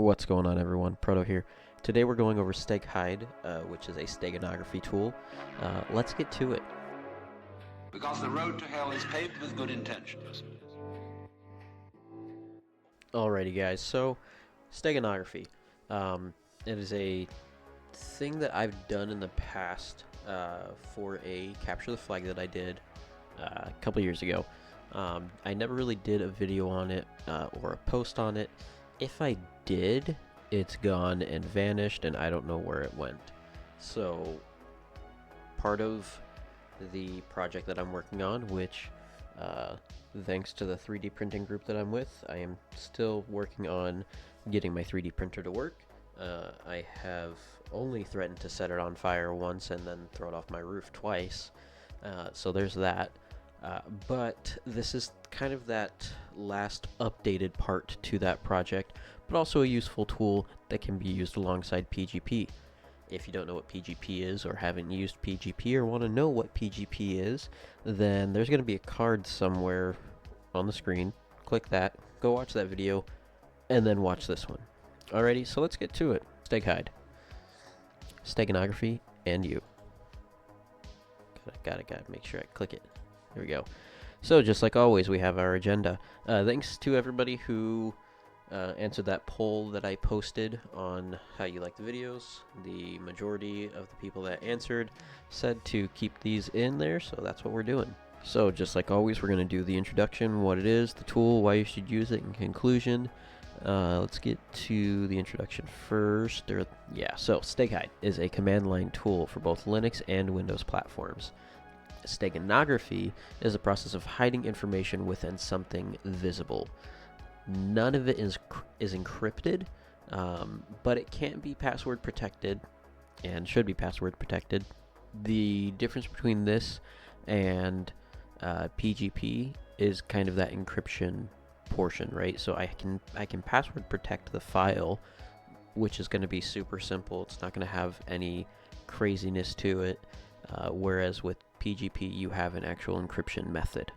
What's going on, everyone? Proto here. Today we're going over Steghide, which is a steganography tool. Let's get to it. Because the road to hell is paved with good intentions. Alrighty, guys. So, steganography. It is a thing that I've done in the past for a capture the flag that I did a couple years ago. I never really did a video on it or a post on it. If I did, it's gone and vanished, and I don't know where it went. So, part of the project that I'm working on, which thanks to the 3D printing group that I'm with, I am still working on getting my 3D printer to work. I have only threatened to set it on fire once and then throw it off my roof twice. So there's that. But this is kind of that last updated part to that project, but also a useful tool that can be used alongside PGP. If you don't know what PGP is, or haven't used PGP, or want to know what PGP is, then there's going to be a card somewhere on the screen. Click that, go watch that video, and then watch this one. Alrighty, so let's get to it. Steghide. Steganography, and you. Gotta make sure I click it. There we go. So, just like always, we have our agenda. Thanks to everybody who answered that poll that I posted on how you like the videos. The majority of the people that answered said to keep these in there, so that's what we're doing. So, just like always, we're going to do the introduction, what it is, the tool, why you should use it, and conclusion. Let's get to the introduction first. So Steghide is a command line tool for both Linux and Windows platforms. Steganography is the process of hiding information within something visible. None of it is encrypted, but it can be password protected and should be password protected. The difference between this and PGP is kind of that encryption portion, right? So I can password protect the file, which is going to be super simple. It's not going to have any craziness to it, whereas with PGP you have an actual encryption method.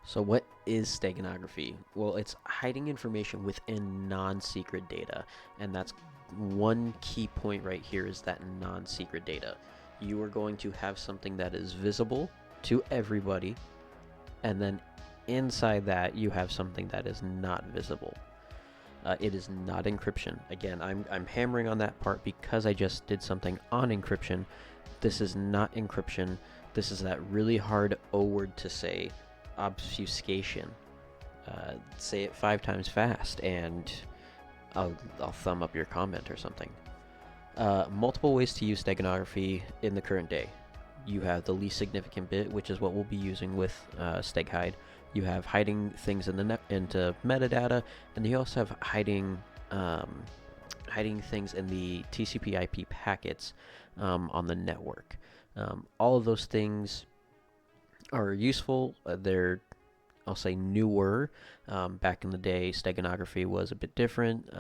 So what is steganography? Well, it's hiding information within non-secret data, and that's one key point right here, is that non-secret data. You are going to have something that is visible to everybody, and then inside that you have something that is not visible. It is not encryption. Again, I'm hammering on that part because I just did something on encryption. This is not encryption. This is that really hard O word to say, obfuscation. Say it 5 times fast and I'll thumb up your comment or something. Multiple ways to use steganography in the current day. You have the least significant bit, which is what we'll be using with Steghide. You have hiding things in the into metadata, and you also have hiding things in the TCP/IP packets on the network. All of those things are useful. They're, I'll say, newer. Back in the day, steganography was a bit different.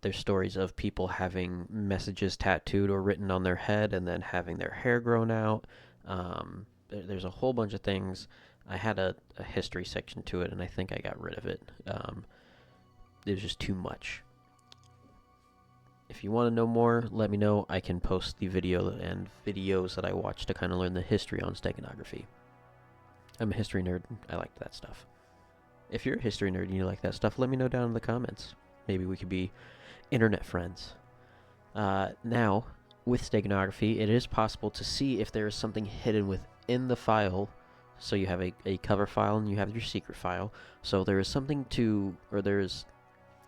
There's stories of people having messages tattooed or written on their head and then having their hair grown out. There's a whole bunch of things. I had a history section to it, and I think I got rid of it. It was just too much. If you want to know more, let me know. I can post the video and videos that I watched to kind of learn the history on steganography. I'm a history nerd. I like that stuff. If you're a history nerd and you like that stuff, let me know down in the comments. Maybe we could be internet friends. Now, with steganography, it is possible to see if there is something hidden within the file. So you have a cover file and you have your secret file. So there is something there is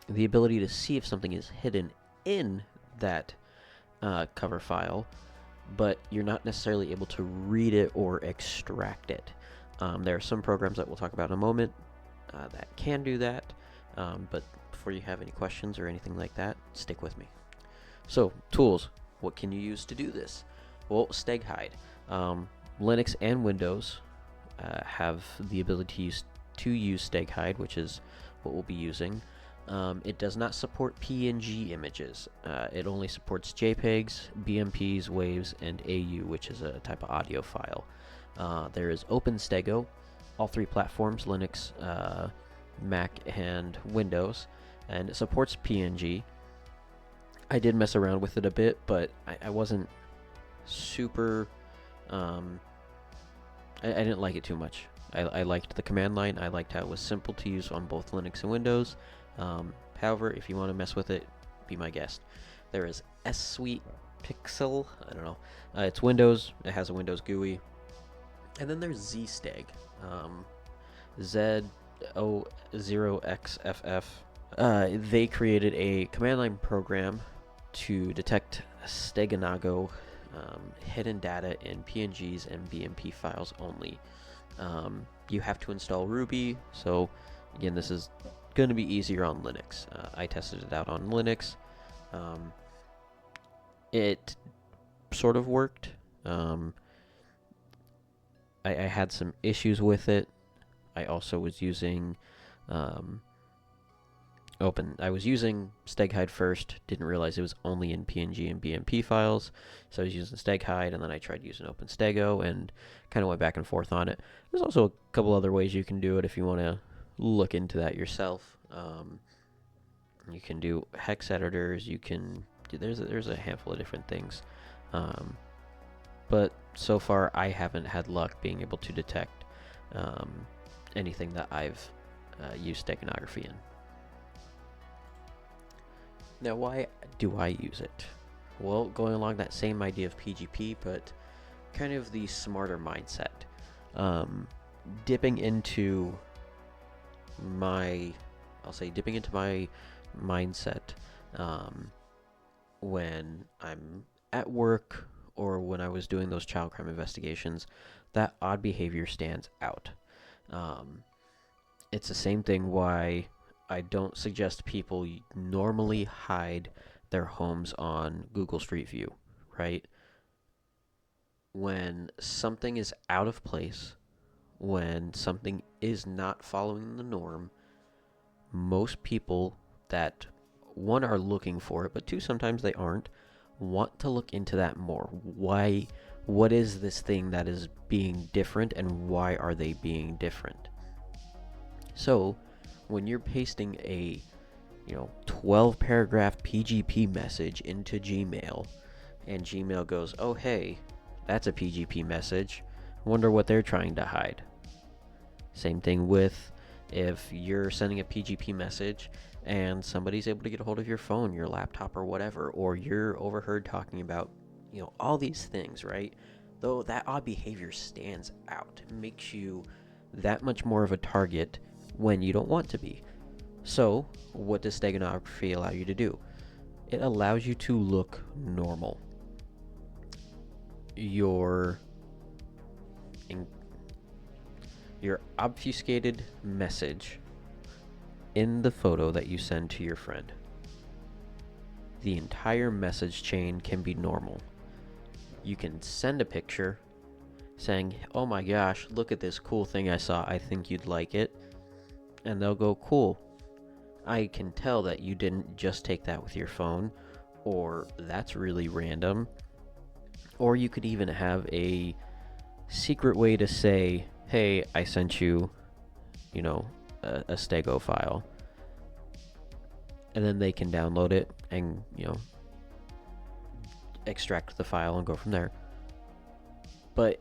the ability to see if something is hidden in that cover file, but you're not necessarily able to read it or extract it. There are some programs that we'll talk about in a moment that can do that, but before you have any questions or anything like that, stick with me. So, tools. What can you use to do this? Well, Steghide. Linux and Windows have the ability to use Steghide, which is what we'll be using. It does not support PNG images. It only supports JPEGs, BMPs, WAVs, and AU, which is a type of audio file. There is OpenStego, all 3 platforms, Linux, Mac, and Windows. and it supports PNG. I did mess around with it a bit, but I wasn't super. I didn't like it too much. I liked the command line. I liked how it was simple to use on both Linux and Windows. However, if you want to mess with it, be my guest. There is S Suite Pixel. I don't know. It's Windows. It has a Windows GUI. And then there's ZSteg. Z0XFF. They created a command line program to detect Steganography hidden data in PNGs and BMP files only. You have to install Ruby, so again, this is going to be easier on Linux. I tested it out on Linux. It sort of worked. I had some issues with it. I also was using I was using Steghide first, didn't realize it was only in PNG and BMP files, so I was using Steghide, and then I tried using OpenStego, and kind of went back and forth on it. There's also a couple other ways you can do it if you want to look into that yourself. You can do hex editors, you can there's a handful of different things, but so far I haven't had luck being able to detect anything that I've used Steganography in. Now, why do I use it? Well, going along that same idea of PGP, but kind of the smarter mindset. Dipping into my mindset when I'm at work or when I was doing those child crime investigations, that odd behavior stands out. It's the same thing why I don't suggest people normally hide their homes on Google Street View, right? When something is out of place, when something is not following the norm, most people that, one, are looking for it, but two, sometimes they aren't, want to look into that more. Why? What is this thing that is being different, and why are they being different? So, when you're pasting a 12 paragraph PGP message into Gmail, and Gmail goes, oh hey, that's a PGP message, wonder what they're trying to hide. Same thing with if you're sending a PGP message and somebody's able to get a hold of your phone, your laptop, or whatever, or you're overheard talking about all these things, right? Though that odd behavior stands out, it makes you that much more of a target when you don't want to be. So, what does Steganography allow you to do? It allows you to look normal. Your obfuscated message in the photo that you send to your friend, the entire message chain can be normal. You can send a picture saying, oh my gosh, look at this cool thing I saw, I think you'd like it. And they'll go, cool. I can tell that you didn't just take that with your phone, or that's really random. Or you could even have a secret way to say, hey, I sent you, a Stego file. And then they can download it and, extract the file and go from there. But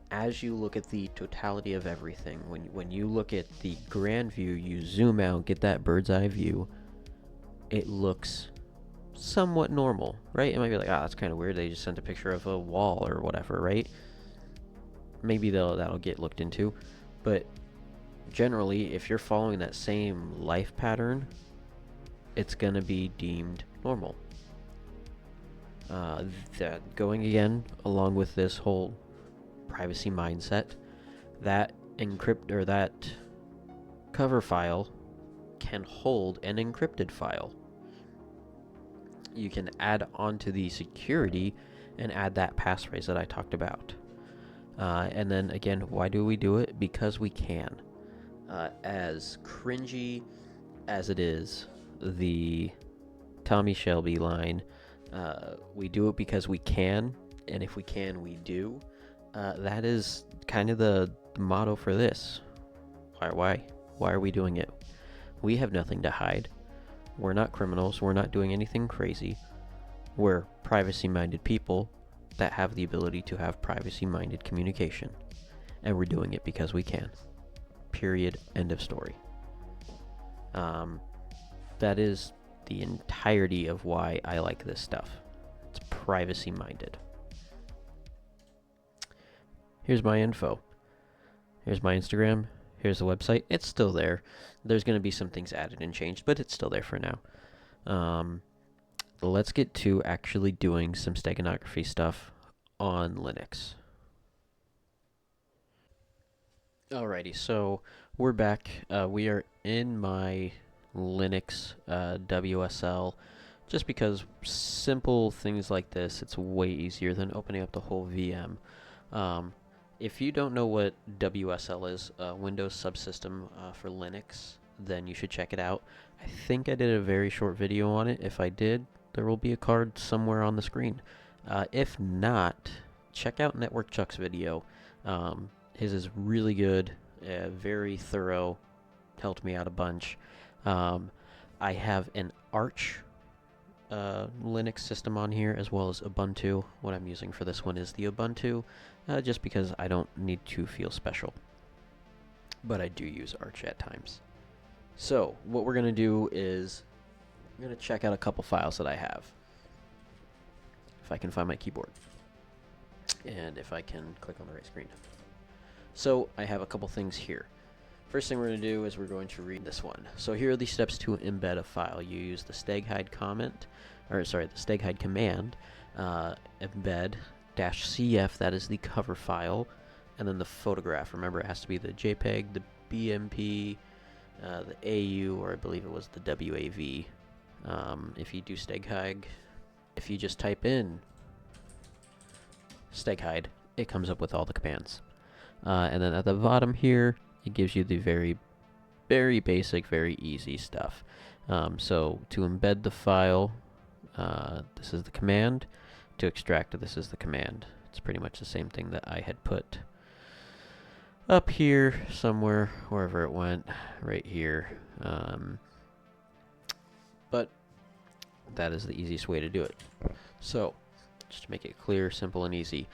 as you look at the totality of everything, when you look at the grand view, you zoom out, get that bird's eye view, it looks somewhat normal, right? It might be like, that's kind of weird, they just sent a picture of a wall or whatever, right? Maybe that'll get looked into, but generally, if you're following that same life pattern, it's gonna be deemed normal. That going again along with this whole privacy mindset, that that cover file can hold an encrypted file. You can add onto the security and add that passphrase that I talked about. And then again, why do we do it? Because we can. As cringy as it is, the Tommy Shelby line, we do it because we can, and if we can, we do. That is kind of the motto for this. Why are we doing it? We have nothing to hide. We're not criminals. We're not doing anything crazy. We're privacy-minded people that have the ability to have privacy-minded communication. And we're doing it because we can. Period. End of story. That is the entirety of why I like this stuff. It's privacy-minded. Here's my info. Here's my Instagram. Here's the website. It's still there. There's going to be some things added and changed, but it's still there for now. Let's get to actually doing some steganography stuff on Linux. Alrighty, so we're back. We are in my Linux WSL, just because simple things like this, it's way easier than opening up the whole VM. If you don't know what WSL is, Windows Subsystem for Linux, then you should check it out. I think I did a very short video on it. If I did, there will be a card somewhere on the screen. If not, check out Network Chuck's video. His is really good, very thorough, helped me out a bunch. I have an Arch Linux system on here, as well as Ubuntu. What I'm using for this one is the Ubuntu, just because I don't need to feel special. But I do use Arch at times. So, what we're going to do is, I'm going to check out a couple files that I have. If I can find my keyboard. And if I can click on the right screen. So, I have a couple things here. First thing we're going to do is we're going to read this one. So here are the steps to embed a file. You use the Steghide the Steghide command, embed -cf, that is the cover file, and then the photograph. Remember, it has to be the JPEG, the BMP, the AU, or I believe it was the WAV. If you do Steghide, if you just type in Steghide, it comes up with all the commands. And then at the bottom here, it gives you the very, very basic, very easy stuff. So to embed the file, this is the command. To extract, this is the command. It's pretty much the same thing that I had put up here somewhere, wherever it went, right here. But that is the easiest way to do it. So, just to make it clear, simple, and easy.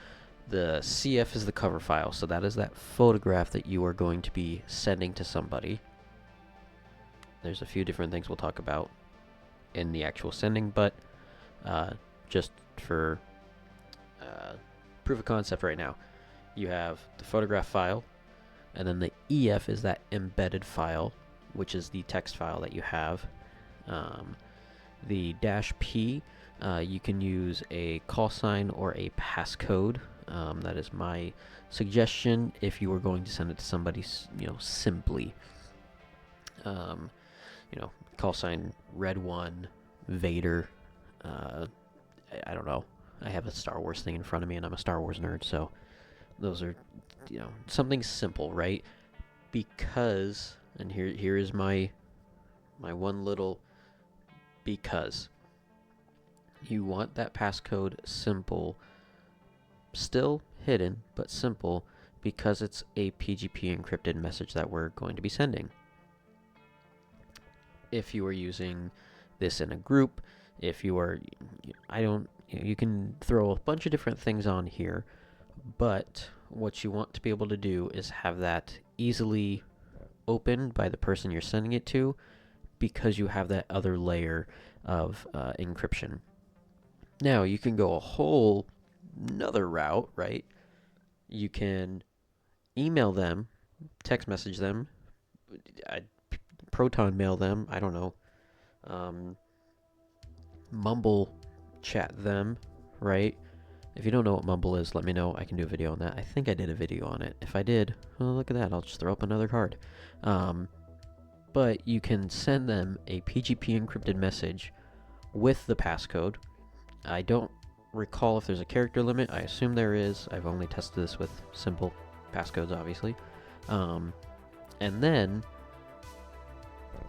The CF is the cover file, so that is that photograph that you are going to be sending to somebody. There's a few different things we'll talk about in the actual sending, but just for proof of concept right now, you have the photograph file, and then the EF is that embedded file, which is the text file that you have. The -P, you can use a call sign or a passcode. That is my suggestion if you were going to send it to somebody, simply. Call sign Red1, Vader. I don't know. I have a Star Wars thing in front of me, and I'm a Star Wars nerd, so those are, something simple, right? Because, and here is my one little because. You want that passcode simple, still hidden, but simple, because it's a PGP encrypted message that we're going to be sending. If you are using this in a group, if you are, you can throw a bunch of different things on here, but what you want to be able to do is have that easily opened by the person you're sending it to, because you have that other layer of encryption. Now, you can go a whole another route, right? You can email them, text message them, proton mail them, I don't know, mumble chat them, right? If you don't know what mumble is, let me know. I can do a video on that. I think I did a video on it. If I did, well, look at that. I'll just throw up another card. But you can send them a PGP encrypted message with the passcode. I don't recall if there's a character limit. I assume there is. I've only tested this with simple passcodes, obviously. And then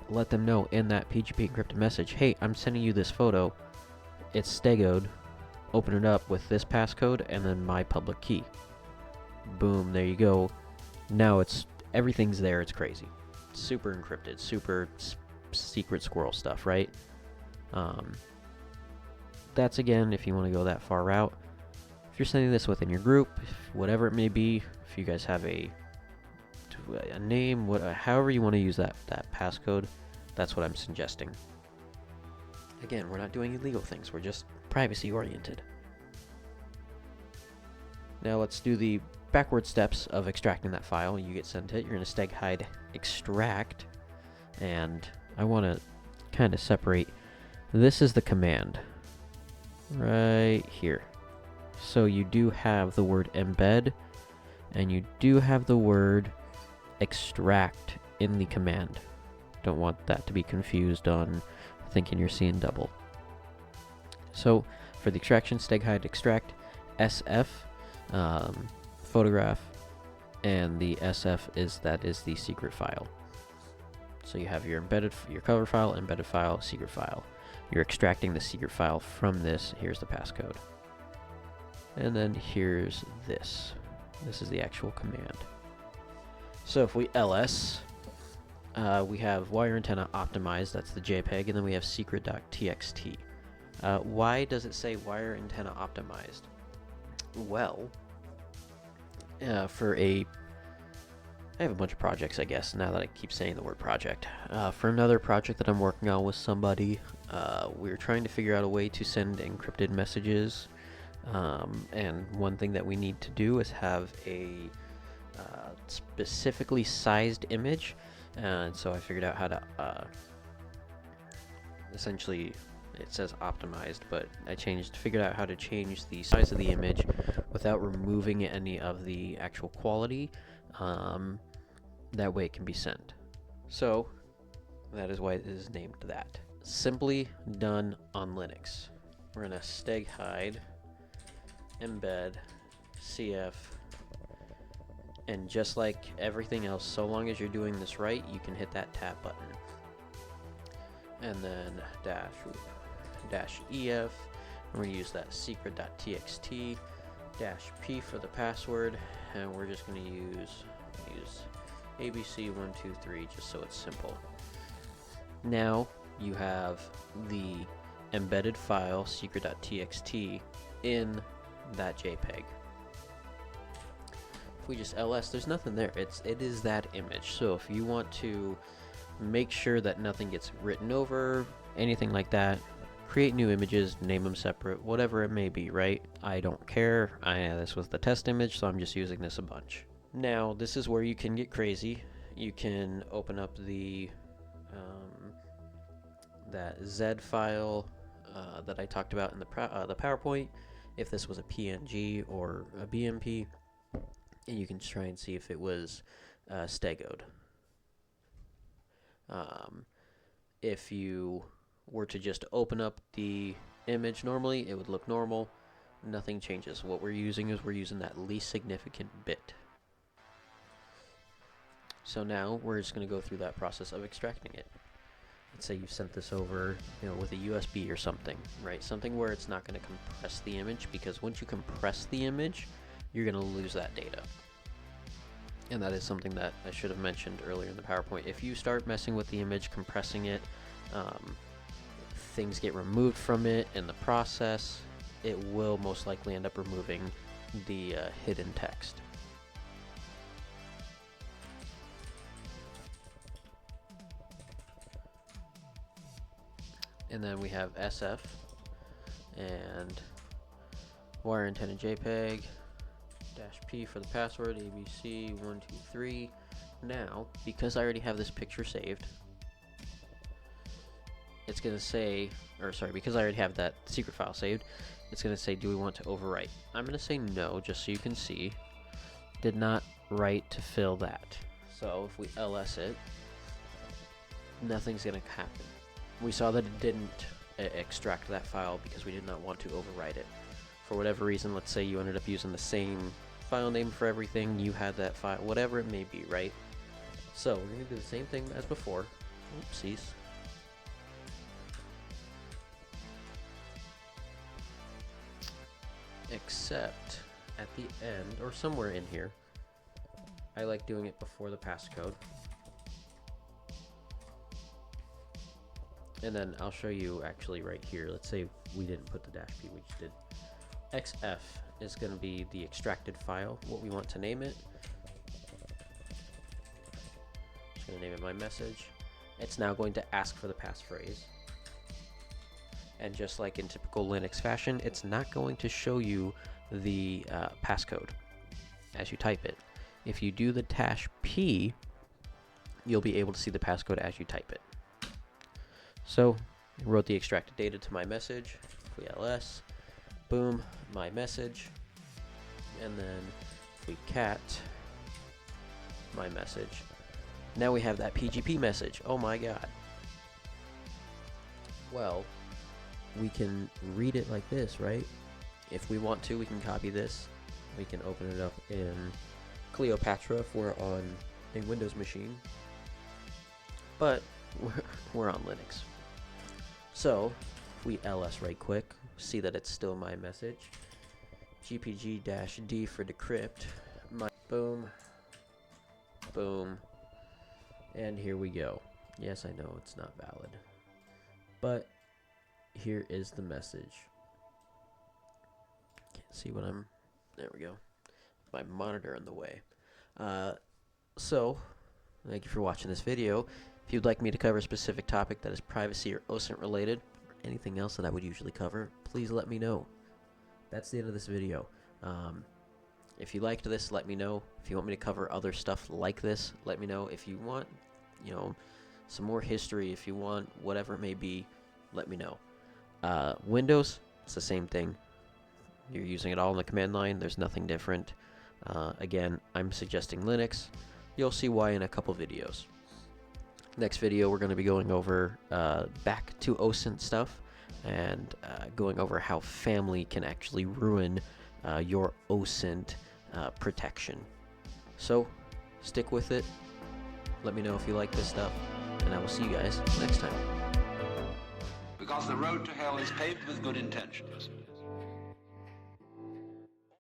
let them know in that PGP encrypted message, hey, I'm sending you this photo. It's Stegoed. Open it up with this passcode and then my public key. Boom, there you go. Now everything's there. It's crazy. Super encrypted, super secret squirrel stuff, right? That's again, if you want to go that far out. If you're sending this within your group, whatever it may be, if you guys have a name, however you want to use that passcode, that's what I'm suggesting. Again, we're not doing illegal things, we're just privacy oriented. Now let's do the backward steps of extracting that file. You get sent it, you're going to Steghide extract, and I want to kind of separate. This is the command right here. So you do have the word embed, and you do have the word extract in the command. Don't want that to be confused on thinking you're seeing double. So for the extraction, Steghide extract SF, photograph, and the SF is the secret file. So you have your cover file, embedded file, secret file. You're extracting the secret file from this. Here's the passcode. And then here's this. This is the actual command. So if we ls, we have wire antenna optimized, that's the JPEG, and then we have secret.txt. Why does it say wire antenna optimized? Well, I have a bunch of projects, I guess, now that I keep saying the word project. For another project that I'm working on with somebody, we're trying to figure out a way to send encrypted messages. And one thing that we need to do is have a specifically sized image. And so I figured out how to, essentially, it says optimized, but I figured out how to change the size of the image without removing any of the actual quality. That way it can be sent. So that is why it is named that. Simply done on Linux. We're gonna Steghide embed CF, and just like everything else, so long as you're doing this right, you can hit that tab button. And then dash EF, and we're gonna use that secret.txt -p for the password, and we're just gonna use ABC123 just so it's simple. Now you have the embedded file secret.txt in that JPEG. If we just ls, there's nothing there. It is that image. So if you want to make sure that nothing gets written over, anything like that, create new images, name them separate, whatever it may be, right? I don't care. This was the test image, so I'm just using this a bunch. Now, this is where you can get crazy. You can open up the that Z file that I talked about in the PowerPoint, if this was a PNG or a BMP, and you can try and see if it was Stegoed. If you were to just open up the image normally, it would look normal. Nothing changes. What we're using is we're using that least significant bit. So now we're just going to go through that process of extracting it. Let's say you've sent this over, with a USB or something, right? Something where it's not going to compress the image, because once you compress the image, you're going to lose that data. And that is something that I should have mentioned earlier in the PowerPoint. If you start messing with the image, compressing it, things get removed from it in the process, it will most likely end up removing the hidden text. And then we have SF and wire antenna JPEG -p for the password, ABC123. Now, because I already have this picture saved, it's going to say, because I already have that secret file saved, it's going to say, do we want to overwrite? I'm going to say no, just so you can see. Did not write to fill that. So if we ls it, nothing's going to happen. We saw that it didn't extract that file because we did not want to overwrite it. For whatever reason, let's say you ended up using the same file name for everything, you had that file, whatever it may be, right? So we're going to do the same thing as before. Oopsies. Except at the end, or somewhere in here, I like doing it before the passcode. And then I'll show you actually right here. Let's say we didn't put the dash P, we just did XF is going to be the extracted file, what we want to name it. Just going to name it my message. It's now going to ask for the passphrase. And just like in typical Linux fashion, it's not going to show you the passcode as you type it. If you do the dash P, you'll be able to see the passcode as you type it. So, I wrote the extracted data to my message. If we ls, boom, my message. And then if we cat my message, now we have that PGP message. Oh my god. Well, we can read it like this, right? If we want to, we can copy this. We can open it up in Cleopatra if we're on a Windows machine. But we're on Linux. So, if we ls right quick, see that it's still my message. GPG-D for decrypt. My boom. Boom. And here we go. Yes, I know it's not valid. But here is the message. Can't see what I'm... There we go. My monitor in the way. So, thank you for watching this video. If you'd like me to cover a specific topic that is privacy or OSINT related, or anything else that I would usually cover, please let me know. That's the end of this video. If you liked this, let me know. If you want me to cover other stuff like this, let me know. If you want, some more history, if you want whatever it may be, let me know. Windows, it's the same thing. You're using it all in the command line. There's nothing different. Again, I'm suggesting Linux. You'll see why in a couple videos. Next video, we're going to be going over back to OSINT stuff and going over how family can actually ruin your OSINT protection. So, stick with it. Let me know if you like this stuff, and I will see you guys next time. Because the road to hell is paved with good intentions.